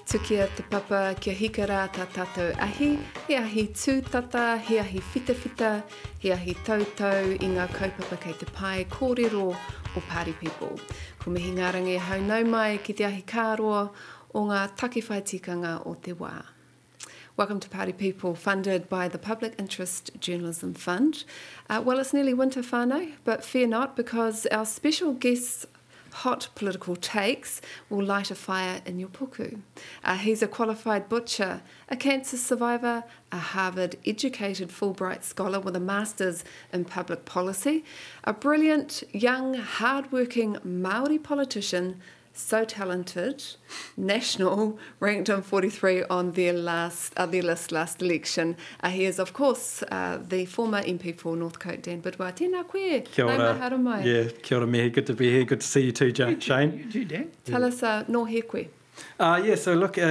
Tukia te papa kia hikara tā tātou ahi, he ahi tūtata, he ahi whitawhita, he ahi tautau i ngā kaupapa kei te pai kōrero o Party People. Ko Mihingarangi hau nau mai ki te ahi kāroa o ngā takiwhaitikanga o te wā. Welcome to Party People, funded by the Public Interest Journalism Fund. Well, it's nearly winter whānau, but fear not, because our special guest's hot political takes will light a fire in your puku. He's a qualified butcher, a cancer survivor, a Harvard-educated Fulbright scholar with a master's in public policy, a brilliant, young, hard-working Māori politician, so talented, national, ranked on 43 on their list last election. He is, of course, the former MP for Northcote Dan Bidois. Tēnā koe. Kia ora. Yeah, kia ora mihi. Good to be here. Good to see you too, Shane. You too, Dan. Tell us, no he koe. Yeah, so look, so I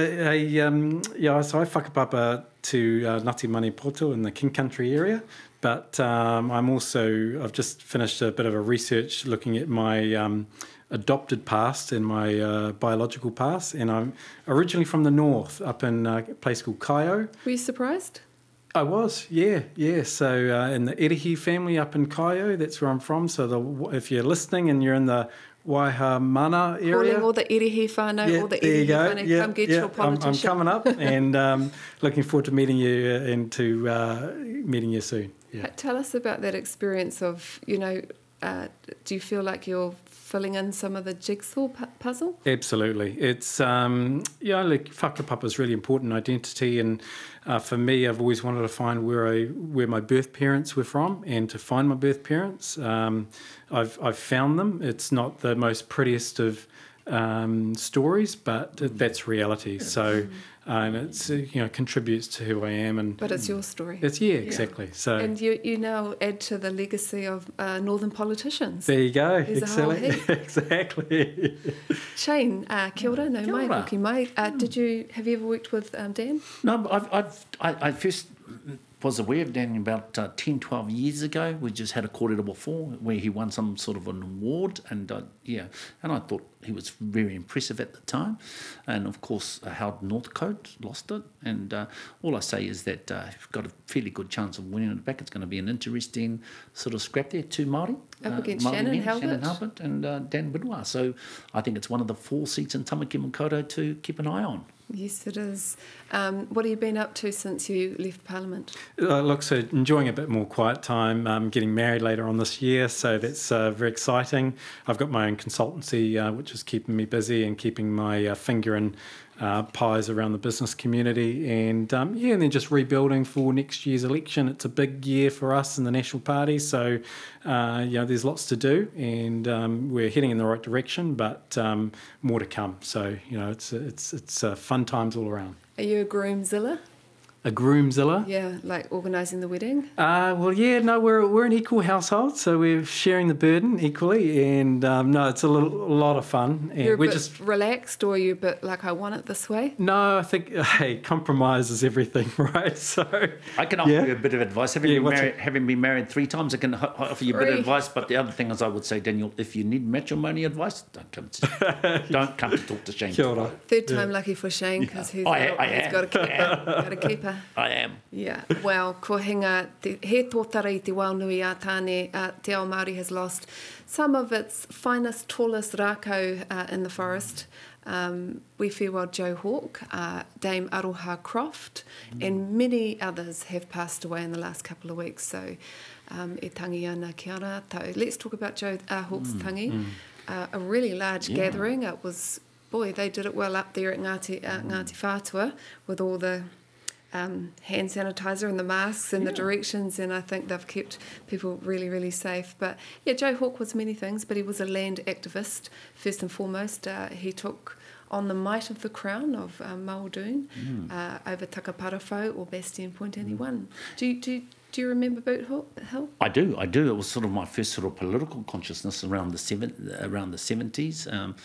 whakapapa to Ngāti Manipoto in the King Country area, but I've just finished a bit of a research looking at my adopted past and my biological past, and I'm originally from the north, up in a place called Kaio. Were you surprised? I was, yeah. So in the Erihi family up in Kaio, that's where I'm from. So if you're listening and you're in the Waihamana area, calling all the Erihi whānau, all the Erihi whānau, come get your politician. I'm coming up and looking forward to meeting you and to meeting you soon. Yeah. Tell us about that experience of, do you feel like you're filling in some of the jigsaw puzzle? Absolutely. It's, like whakapapa is really important identity, and for me, I've always wanted to find where my birth parents were from, and to find my birth parents. I've found them. It's not the most prettiest of stories, but that's reality. So it's contributes to who I am, but it's your story. It's exactly. So and you now add to the legacy of northern politicians. There you go. There's Exactly. Shane, kia ora, no mai, hoki mai. Have you ever worked with Dan? No, I first was aware of Dan about 10, 12 years ago. We just had a kōrero before where he won some sort of an award, and I thought he was very impressive at the time. And of course, how Northcote lost it, and all I say is that you've got a fairly good chance of winning it back. It's going to be an interesting sort of scrap there, two Māori. Up against Shannon Halbert and Dan Bidois. So I think it's one of the 4 seats in Tamaki Makaurau to keep an eye on. Yes, it is. What have you been up to since you left Parliament? Look, so enjoying a bit more quiet time, getting married later on this year, so that's very exciting. I've got my own consultancy, which is keeping me busy and keeping my finger in pies around the business community, and and then just rebuilding for next year's election. It's a big year for us in the National Party, so there's lots to do, and we're heading in the right direction, but more to come. So it's fun times all around. Are you a groomzilla? A groomzilla? Yeah, like organising the wedding? We're an equal household, so we're sharing the burden equally, and it's a lot of fun. And You're just relaxed, or are you a bit like, I want it this way? No, I think, compromise is everything, right? So I can offer you a bit of advice. Having been married 3 times, I can offer you a bit of advice, but the other thing is I would say, Daniel, if you need matrimony advice, don't come to talk to Shane. Kia ora. Third time lucky for Shane, because he's got a keeper. I am. Yeah, well, ko hinga, he tōtara i te waunui a tāne, te ao Māori has lost some of its finest, tallest rākau in the forest. We farewell Joe Hawke, Dame Aroha Croft, and many others have passed away in the last couple of weeks. So, e tangi ana ki ara tau. Let's talk about Joe Hawke's tangi. A really large gathering. It was, they did it well up there at Ngāti Whātua with all the hand sanitizer and the masks and the directions, and I think they've kept people really, really safe. But Joe Hawke was many things, but he was a land activist first and foremost. He took on the might of the crown of Muldoon over Takaparawhau or Bastien Point, and he won. Do Do you remember Boot Hill? I do. It was sort of my first sort of political consciousness around the 70s,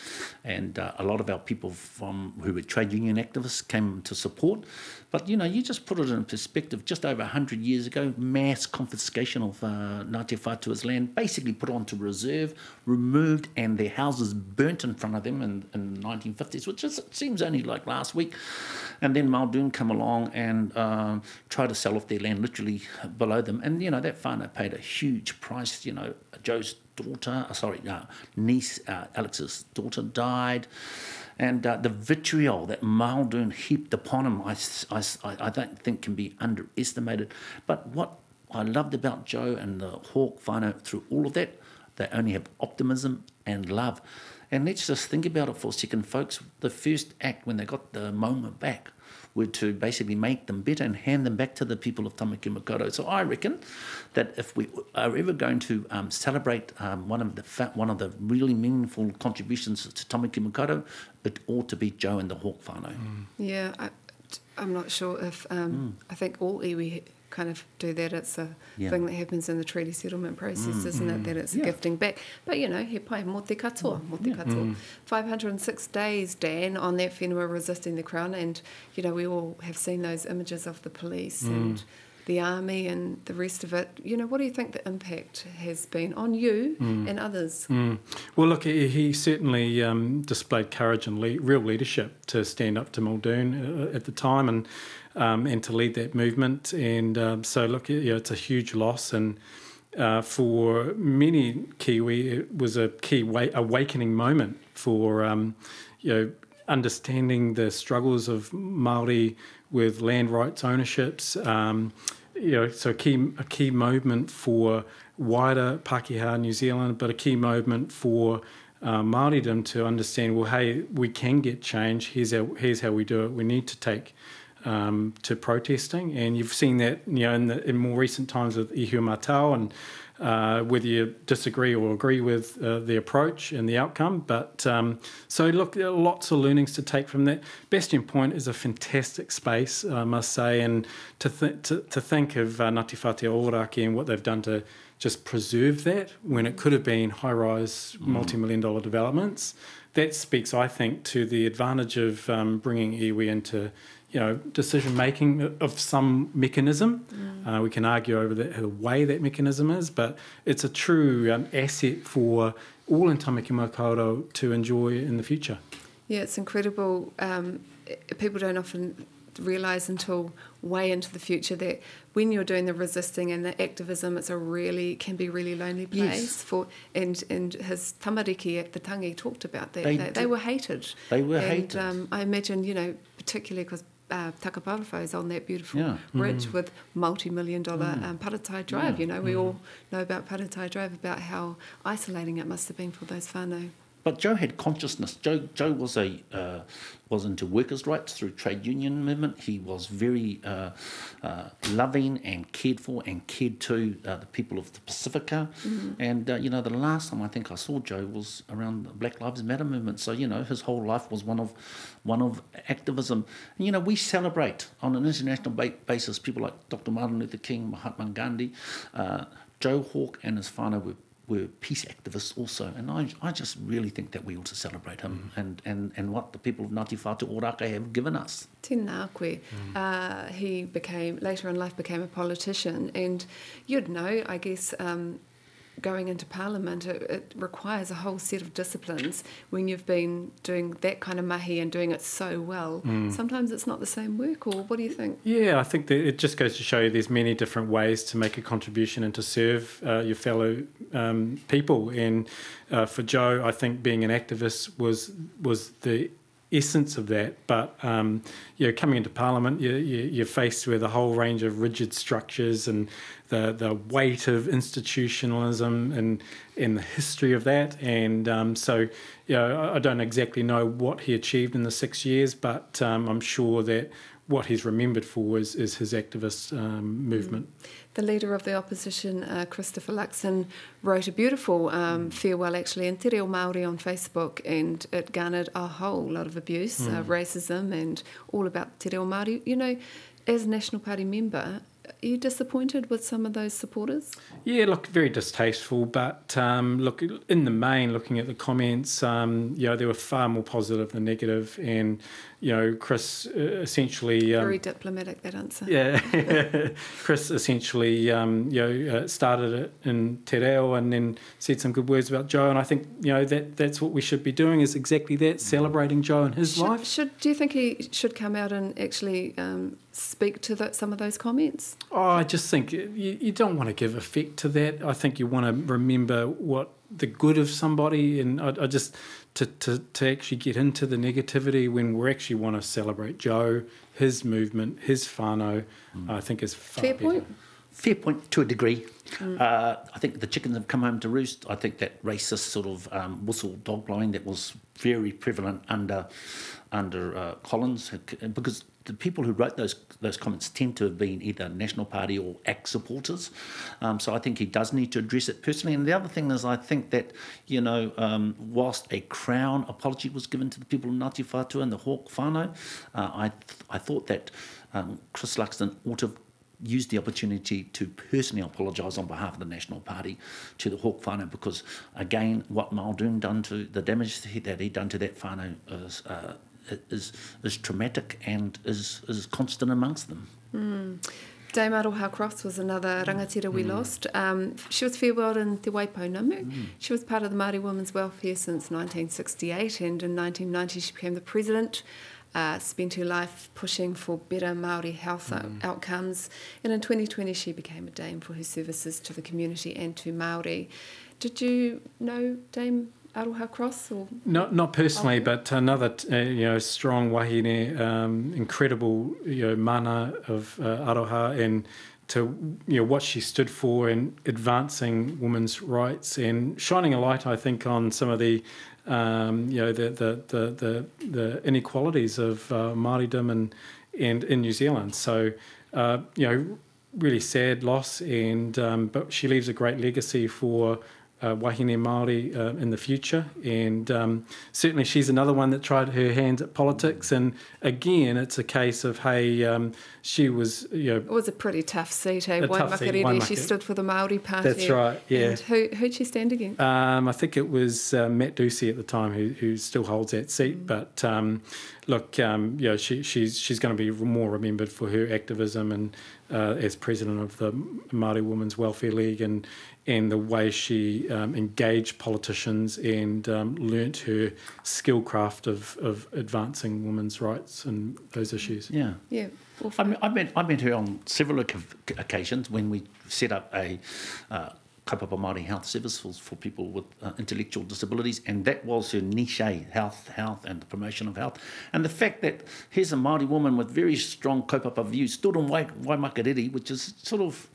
and a lot of our people who were trade union activists came to support. But, you know, you just put it in perspective, just over 100 years ago, mass confiscation of Ngāti Whātua's land, basically put onto reserve, removed, and their houses burnt in front of them in the 1950s, which seems only like last week. And then Muldoon come along and try to sell off their land literally below them. And, you know, that whānau paid a huge price. You know, Joe's niece, Alex's daughter died. And the vitriol that Muldoon heaped upon him, I don't think can be underestimated. But what I loved about Joe and the Hawke whānau through all of that, they only have optimism and love. And let's just think about it for a second, folks. The first act, when they got the moment back, were to basically make them better and hand them back to the people of Tamaki Makaurau. So I reckon that if we are ever going to celebrate one of the really meaningful contributions to Tamaki Makaurau, it ought to be Joe and the Hawke whānau. Yeah, I'm not sure if I think all iwi kind of do that. It's a thing that happens in the treaty settlement process, isn't it? That it's a gifting back. But, you know, he pai mō te katoa, 506 days, Dan, on that whenua resisting the Crown. And, you know, we all have seen those images of the police and the army and the rest of it. You know, what do you think the impact has been on you and others? Well, look, he certainly displayed courage and real leadership to stand up to Muldoon at the time and to lead that movement. And so, look, you know, it's a huge loss. And for many Kiwi, it was a key awakening moment for, you know, understanding the struggles of Māori with land rights ownerships. You know, so a key moment for wider Pākehā New Zealand, but a key moment for Māoridom to understand, well, hey, we can get change. Here's how we do it. We need to take to protesting, and you've seen that, you know, in more recent times with Ihu Matau, and whether you disagree or agree with the approach and the outcome. But so look, there are lots of learnings to take from that. Bastion Point is a fantastic space, I must say, and to think of Ngāti Whātua Ōrākei and what they've done to just preserve that when it could have been high-rise, multi-million-dollar developments. That speaks, I think, to the advantage of bringing iwi into, you know, decision-making of some mechanism. We can argue over the way that mechanism is, but it's a true asset for all in Tamaki Makaurau to enjoy in the future. Yeah, it's incredible. People don't often realise until way into the future that when you're doing the resisting and the activism, can be really lonely place. And his tamariki at the tangi talked about that. They were hated. They were hated. I imagine, you know, particularly because Takaparawhau is on that beautiful bridge with multi-million-dollar Paratai Drive. You know, we all know about Paratai Drive, about how isolating it must have been for those whānau. But Joe had consciousness. Joe was into workers' rights through trade union movement. He was very loving and cared for and cared to the people of the Pacifica. And you know, the last time I think I saw Joe was around the Black Lives Matter movement. So, you know, his whole life was one of activism. And, you know, we celebrate on an international basis people like Dr. Martin Luther King, Mahatma Gandhi. Joe Hawke and his whānau were peace activists also, and I just really think that we ought to celebrate him and what the people of Ngāti Whātua Ōrākei have given us. Tēnā koe. He later in life became a politician, and you'd know, I guess, going into Parliament, it requires a whole set of disciplines when you've been doing that kind of mahi and doing it so well. Sometimes it's not the same work, or what do you think? Yeah, I think that it just goes to show you there's many different ways to make a contribution and to serve your fellow people. And for Joe, I think being an activist was the essence of that, but you know, coming into Parliament, you're faced with a whole range of rigid structures and the weight of institutionalism and the history of that. And so, you know, I don't exactly know what he achieved in the 6 years, but I'm sure that what he's remembered for is his activist movement. The leader of the opposition, Christopher Luxon, wrote a beautiful farewell, actually, in Te Reo Māori on Facebook, and it garnered a whole lot of abuse, racism, and all about Te Reo Māori. You know, as a National Party member, Are you disappointed with some of those supporters? Yeah, look, very distasteful, but look, in the main, looking at the comments, they were far more positive than negative, and, Chris essentially... Very diplomatic, that answer. Yeah, Chris essentially, started it in Te Reo and then said some good words about Joe, and I think, that's what we should be doing, is exactly that, celebrating Joe and his life. Do you think he should come out and actually speak to some of those comments? Oh, I just think you don't want to give effect to that. I think you want to remember what the good of somebody, and I just to actually get into the negativity when we actually want to celebrate Joe, his movement, his whānau, I think is far Fair better. point. Fair point to a degree. I think the chickens have come home to roost. I think that racist sort of whistle dog blowing that was very prevalent under Collins, because the people who wrote those comments tend to have been either National Party or ACT supporters. So I think he does need to address it personally. And the other thing is, I think that, whilst a Crown apology was given to the people of Ngāti Whātua and the Hawke whānau, I thought that Chris Luxton ought to have used the opportunity to personally apologise on behalf of the National Party to the Hawke whānau, because, again, what Muldoon done to the damage that he done to that whānau is traumatic and is constant amongst them. Dame Aroha Cross was another rangatira we lost. She was farewelled in Te Waipounamu. She was part of the Māori women's welfare since 1968, and in 1990 she became the president. Spent her life pushing for better Māori health outcomes, and in 2020 she became a dame for her services to the community and to Māori. Did you know Dame Aroha Cross? Or not personally, but another strong wahine, incredible mana of Aroha, and to what she stood for in advancing women's rights and shining a light, I think, on some of the the inequalities of Māoridom and in New Zealand. So really sad loss, and but she leaves a great legacy for wahine Māori in the future, and certainly she's another one that tried her hands at politics, and again it's a case of she was it was a pretty tough seat, Waimakariri. She stood for the Māori Party. That's right, yeah. And who'd she stand against? I think it was Matt Ducey at the time who still holds that seat, but look, she's going to be more remembered for her activism and as president of the Māori Women's Welfare League, and the way she engaged politicians and learnt her skill craft of advancing women's rights and those issues. Yeah. Yeah. I met her on several occasions when we set up a kaupapa Māori health service for people with intellectual disabilities, and that was her niche, health and the promotion of health. And the fact that here's a Māori woman with very strong kaupapa views stood on Waimakariri, which is sort of,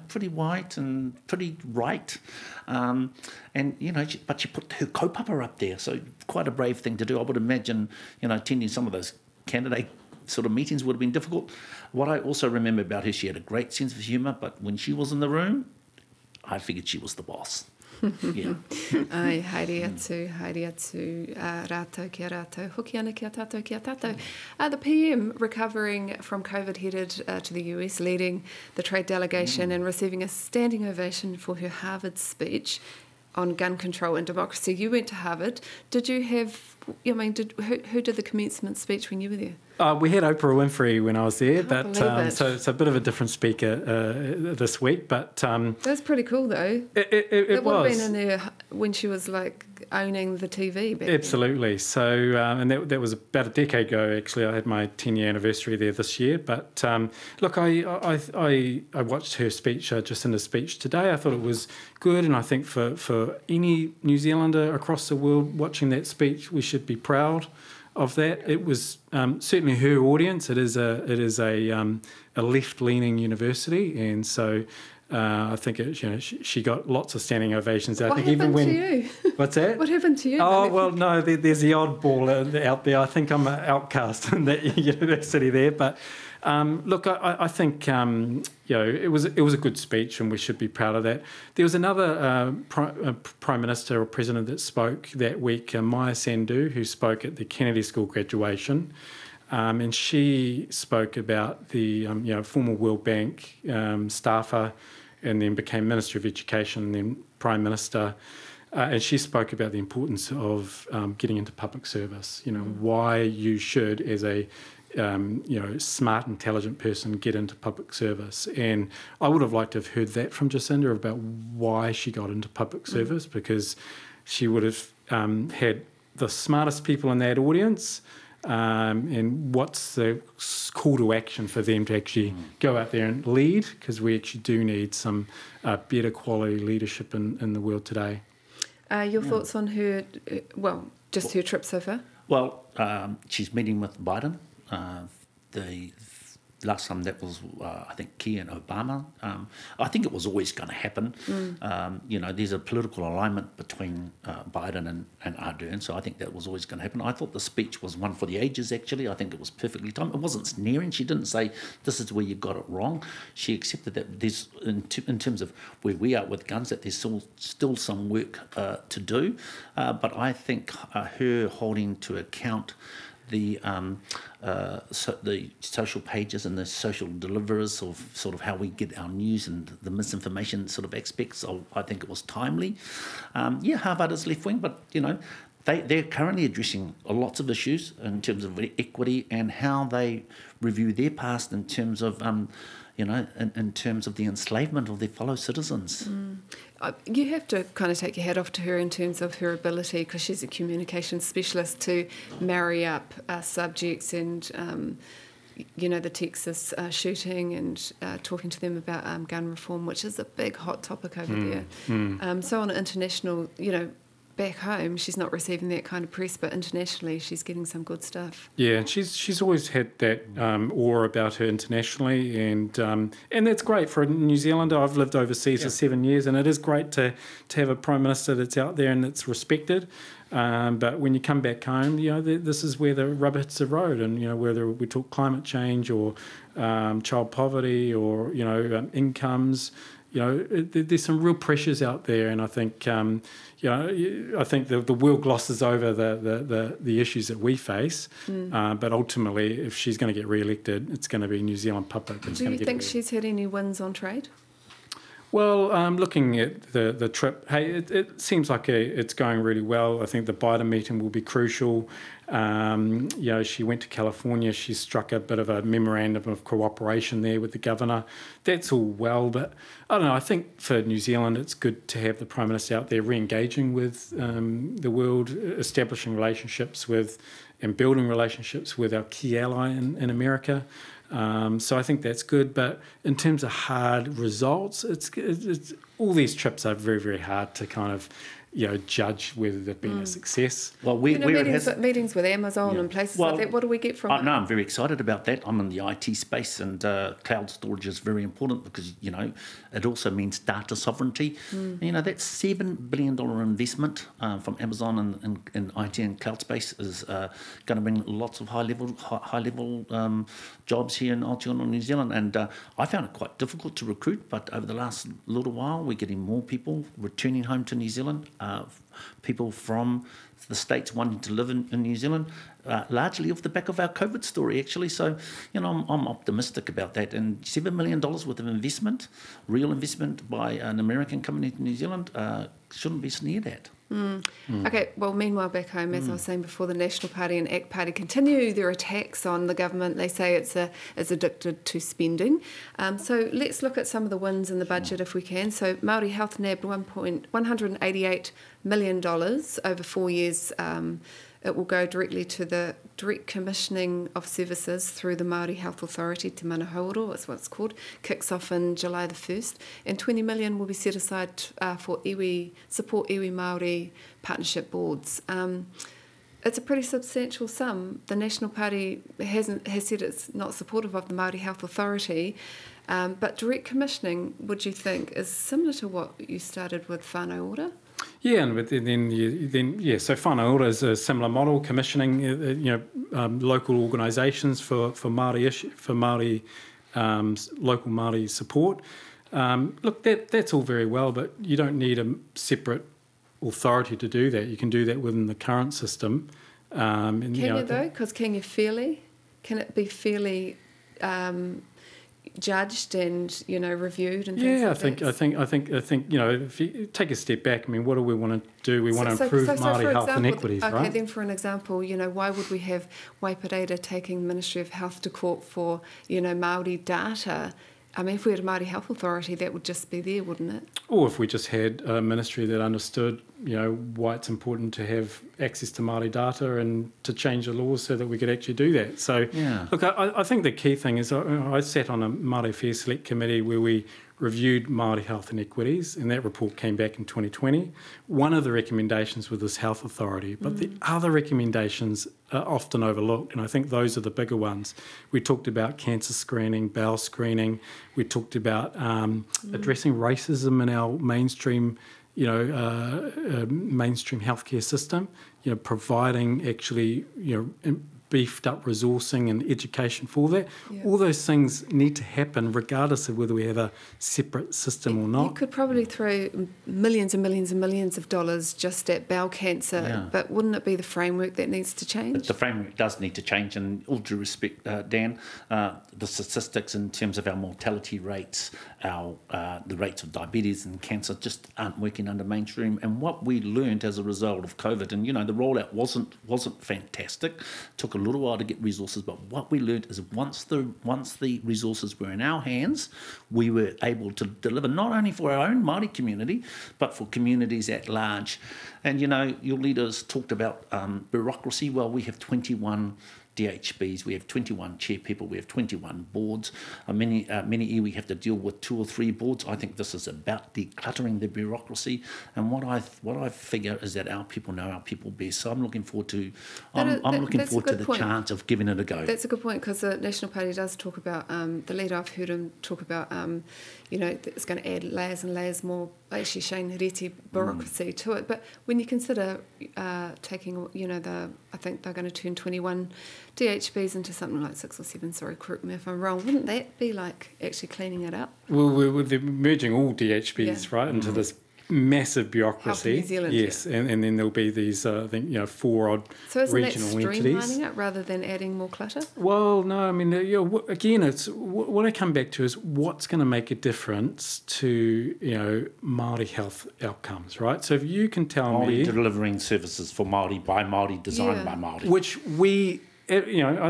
pretty white and pretty right. But she put her kaupapa up there, so quite a brave thing to do. I would imagine, attending some of those candidate sort of meetings would have been difficult. What I also remember about her, she had a great sense of humour, but when she was in the room, I figured she was the boss. Yeah. Ai, haere atu, rātou kia rātou, hoki ana kia tātou kia tātou. The PM recovering from COVID headed to the US, leading the trade delegation and receiving a standing ovation for her Harvard speech on gun control and democracy. You went to Harvard. Did you have, who did the commencement speech when you were there? We had Oprah Winfrey when I was there, but so it's a bit of a different speaker this week. But that was pretty cool, though. It would was. have been in there when she was like owning the TV back Absolutely. Then. So, and that was about a decade ago. Actually, I had my 10-year anniversary there this year. But look, I watched her speech, just in the speech today. I thought it was good, and I think for any New Zealander across the world watching that speech, we should be proud of that. It was certainly her audience. It is a left-leaning university, and so I think she got lots of standing ovations. What happened to you? What's that? What happened to you? Oh well, no, there's the oddball out there. I think I'm an outcast in that university there, but. Look, I think it was a good speech, and we should be proud of that. There was another Prime Minister or President that spoke that week, Maya Sandu, who spoke at the Kennedy School graduation. And she spoke about the former World Bank staffer, and then became Minister of Education, and then Prime Minister. And she spoke about the importance of getting into public service. Why you should, as a smart, intelligent person, get into public service. And I would have liked to have heard that from Jacinda about why she got into public service, because she would have had the smartest people in that audience, and what's the call to action for them to actually go out there and lead, because we actually do need some better quality leadership in the world today. Your thoughts on her, just her trip so far? Well, she's meeting with Biden. The last time that was, I think, Key and Obama. I think it was always going to happen. There's a political alignment between Biden and Ardern, so I think that was always going to happen. I thought the speech was one for the ages, actually. I think it was perfectly timed. It wasn't sneering. She didn't say, this is where you got it wrong. She accepted that there's, in terms of where we are with guns, that there's still some work to do. But I think her holding to account the social pages and the social deliverers of sort of how we get our news and the misinformation sort of aspects, I think it was timely. Harvard is left wing, but they're currently addressing lots of issues in terms of equity and how they review their past in terms of in terms of the enslavement of their fellow citizens. You have to kind of take your hat off to her in terms of her ability, because she's a communications specialist, to marry up subjects and, the Texas shooting and talking to them about gun reform, which is a big hot topic over there. So on an international, back home, she's not receiving that kind of press, but internationally, she's getting some good stuff. Yeah, and she's always had that aura about her internationally, and that's great for a New Zealander. I've lived overseas for 7 years, and it is great to have a Prime Minister that's out there and that's respected. But when you come back home, this is where the rubber hits the road, and whether we talk climate change or child poverty or incomes. There's some real pressures out there, and I think I think the world glosses over the issues that we face. But ultimately, if she's going to get re-elected, it's going to be New Zealand public. Do you think she's had any wins on trade? Well, looking at the trip, hey, it seems like it's going really well. I think the Biden meeting will be crucial. She went to California. She struck a bit of a memorandum of cooperation there with the governor. That's all well, but I don't know. I think for New Zealand, it's good to have the Prime Minister out there re-engaging with the world, establishing relationships with and building relationships with our key ally in America. So I think that's good. But in terms of hard results, it's all these trips are very, very hard to kind of judge whether they've been a success. Well, meetings with Amazon and places like that. What do we get from it? No, I'm very excited about that. I'm in the IT space, and cloud storage is very important because it also means data sovereignty. That $7 billion investment from Amazon in IT and cloud space is going to bring lots of high level jobs here in Aotearoa, New Zealand. And I found it quite difficult to recruit, but over the last little while, we're getting more people returning home to New Zealand. People from the States wanting to live in New Zealand, largely off the back of our COVID story, actually. So, I'm optimistic about that. And $7 million worth of investment, real investment by an American company to New Zealand, shouldn't be sneered at. Okay, well, meanwhile, back home, as I was saying before, the National Party and ACT Party continue their attacks on the government. They say it's addicted to spending. So let's look at some of the wins in the budget if we can. So Māori Health nabbed $188 million over 4 years. It will go directly to the direct commissioning of services through the Māori Health Authority, Te Mana Haoro, that's what it's called, kicks off in July the 1st. And $20 million will be set aside for support iwi Māori partnership boards. It's a pretty substantial sum. The National Party has said it's not supportive of the Māori Health Authority, but direct commissioning, would you think, is similar to what you started with whānau ora? Yeah, and so whānau ora is a similar model, commissioning local organisations for Māori local Māori support. Look, that's all very well, but you don't need a separate authority to do that. You can do that within the current system. Can you though? Because can you fairly? can it be fairly judged and reviewed and things like I think if you take a step back, I mean, what do we want to do? We want to improve Māori health inequities, right? Okay, then for an example, why would we have Waipareira taking the Ministry of Health to court for Māori data? I mean, if we had a Māori Health Authority, that would just be there, wouldn't it? Or if we just had a ministry that understood, why it's important to have access to Māori data and to change the laws so that we could actually do that. So, look, I think the key thing is I sat on a Māori Affairs Select Committee where we reviewed Māori health inequities, and that report came back in 2020. One of the recommendations was this health authority, but the other recommendations are often overlooked, and I think those are the bigger ones. We talked about cancer screening, bowel screening. We talked about addressing racism in our mainstream, mainstream healthcare system. Providing actually, beefed up resourcing and education for that. Yeah. All those things need to happen regardless of whether we have a separate system or not. You could probably throw millions and millions and millions of dollars just at bowel cancer, but wouldn't it be the framework that needs to change? But the framework does need to change, and all due respect, Dan, the statistics in terms of our mortality rates, the rates of diabetes and cancer just aren't working under mainstream. And what we learned as a result of COVID, and the rollout wasn't fantastic, took a little while to get resources, but what we learned is once the resources were in our hands, we were able to deliver not only for our own Māori community, but for communities at large. And your leaders talked about bureaucracy. Well, we have 21 DHBs, we have 21 chair people, we have 21 boards. Many we have to deal with 2 or 3 boards. I think this is about decluttering the bureaucracy, and what I figure is that our people know our people best. So I'm looking forward to the chance of giving it a go. That's a good point, because the National Party does talk about the leader. I've heard him talk about it's going to add layers and layers more, actually Shane Reti bureaucracy to it. But when you consider taking I think they're going to turn 21 DHBs into something like 6 or 7, sorry, correct me if I'm wrong, wouldn't that be like actually cleaning it up? Well, we're merging all DHBs, right, into this massive bureaucusy. New Zealand, yes, and then there'll be these, I think, 4 odd regional entities. So isn't that streamlining it rather than adding more clutter? Well, no, I mean, again, it's what I come back to is what's going to make a difference to, Māori health outcomes, right? So if you can tell me... delivering services for Māori, by Māori, designed by Māori. Which we... I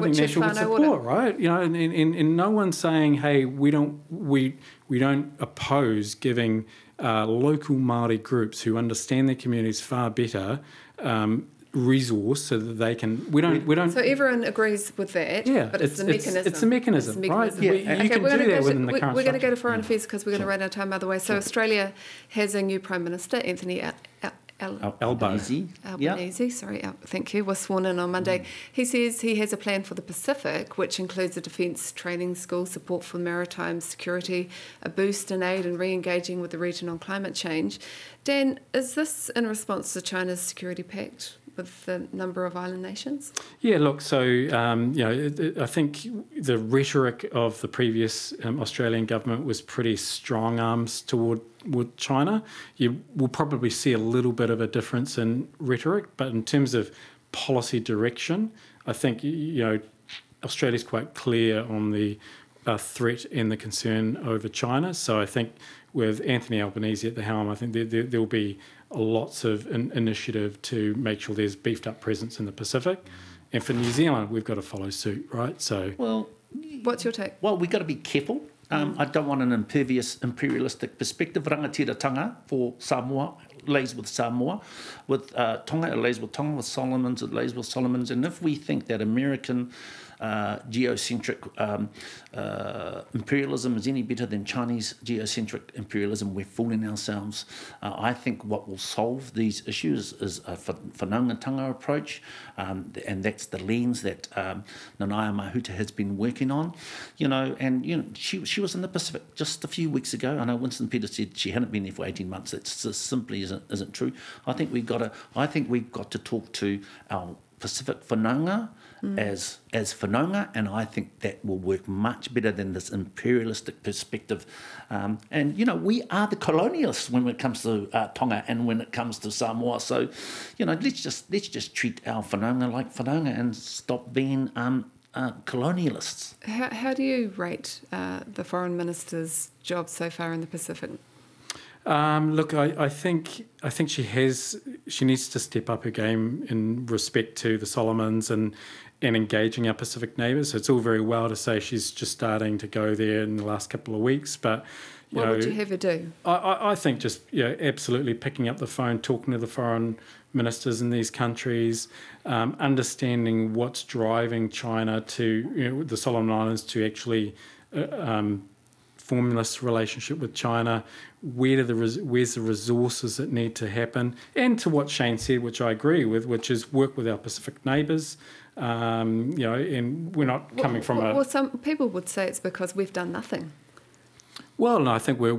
think National would support, right? And no one's saying, hey, we don't oppose giving local Māori groups who understand their communities far better resource so that they can. We don't. So everyone agrees with that. Yeah, but it's the mechanism. It's a mechanism, right? Yeah, you can do that within the current. We're going to go to foreign affairs because we're going to run our time other way. So Australia has a new Prime Minister, Anthony Albanese, thank you, was sworn in on Monday. He says he has a plan for the Pacific, which includes a defence training school, support for maritime security, a boost in aid and re-engaging with the region on climate change. Dan, is this in response to China's security pact with the number of island nations? Yeah, look, so, I think the rhetoric of the previous Australian government was pretty strong arms toward China. You will probably see a little bit of a difference in rhetoric, but in terms of policy direction, I think, Australia's quite clear on the threat and the concern over China. So I think with Anthony Albanese at the helm, I think there'll be lots of initiative to make sure there's beefed up presence in the Pacific. And for New Zealand, we've got to follow suit, right? So, well, what's your take? Well, we've got to be careful. I don't want an imperialistic perspective. Rangatiratanga for Samoa lays with Samoa. With Tonga, it lays with Tonga. With Solomons, it lays with Solomons. And if we think that American geocentric imperialism is any better than Chinese geocentric imperialism, we're fooling ourselves. I think what will solve these issues is a whanaungatanga approach, and that's the lens that Nanaia Mahuta has been working on. She was in the Pacific just a few weeks ago. I know Winston Peters said she hadn't been there for 18 months. That just simply isn't true. I think we've got to talk to our Pacific whanaunga as whanaunga, and I think that will work much better than this imperialistic perspective. We are the colonialists when it comes to Tonga and when it comes to Samoa. So, let's just treat our whanaunga like whanaunga and stop being colonialists. How do you rate the Foreign Minister's job so far in the Pacific? Look, I think she needs to step up her game in respect to the Solomons and engaging our Pacific neighbours. So it's all very well to say she's just starting to go there in the last couple of weeks, but what would you have her do? I think just absolutely picking up the phone, talking to the foreign ministers in these countries, understanding what's driving China to the Solomon Islands to actually form this relationship with China. Where's the resources that need to happen, and to what Shane said, which I agree with, which is work with our Pacific neighbours. And we're not coming from a. Well, some people would say it's because we've done nothing. Well, no, I think we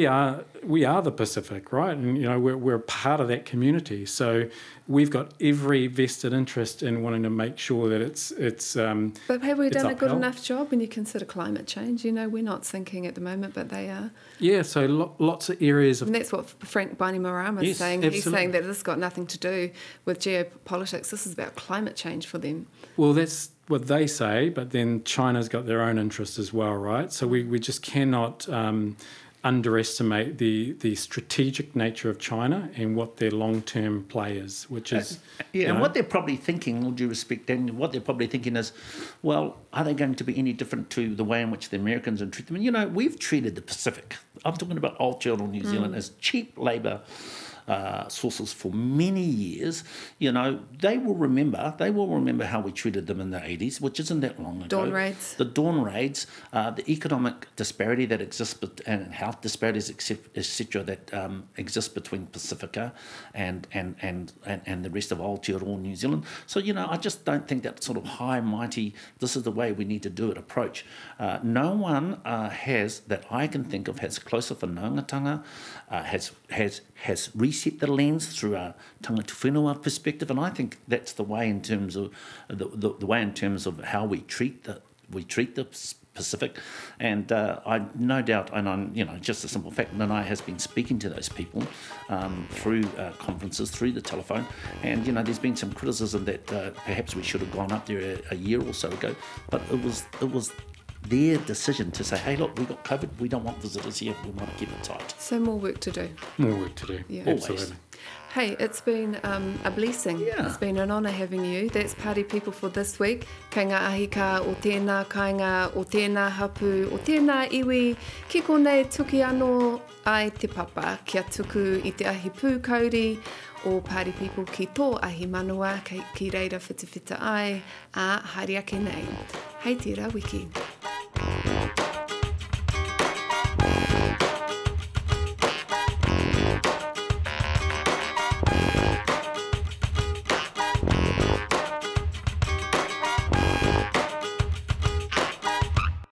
are the Pacific, right? And we're part of that community. So we've got every vested interest in wanting to make sure that it's. But have we done a good upheld. enough job when you consider climate change? We're not sinking at the moment, but they are. Yeah, so lots of areas of. And that's what Frank Bainimarama is saying. Absolutely. He's saying that this has got nothing to do with geopolitics. This is about climate change for them. Well, that's what they say, but then China's got their own interests as well, right? So we just cannot underestimate the strategic nature of China and what their long-term play is, which is... and what they're probably thinking, all due respect, and what they're probably thinking is, well, are they going to be any different to the way in which the Americans treat them? And, we've treated the Pacific, I'm talking about Aotearoa New Zealand, as cheap labour sources for many years. They will remember how we treated them in the 80s, which isn't that long ago. Dawn raids. The dawn raids, the economic disparity that exists, and health disparities, etc., that exist between Pacifica and the rest of Aotearoa New Zealand. So, I just don't think that sort of high, mighty, this is the way we need to do it approach. No one has, that I can think of, has closer whanaungatanga, has reset the lens through a tangata whenua perspective, and I think that's the way in terms of the way in terms of how we treat the Pacific. And I no doubt, and I'm just a simple fact, Nanai has been speaking to those people through conferences, through the telephone, and there's been some criticism that perhaps we should have gone up there a year or so ago, but it was their decision to say, hey, look, we've got COVID, we don't want visitors here, we want to keep it tight. So more work to do. More work to do, yeah. Absolutely. Hey, it's been a blessing. Yeah. It's been an honour having you. That's Party People for this week. Kei ngā ahika o tēnā kāinga, o tēnā hapu, o tēnā iwi, ki konei tuki anō ai te papa, kia tuku I te ahi pū kauri, o Party People ki tō ahi manua, ki reira whitawhita ai, a haere ake nei. Hei tērā wiki.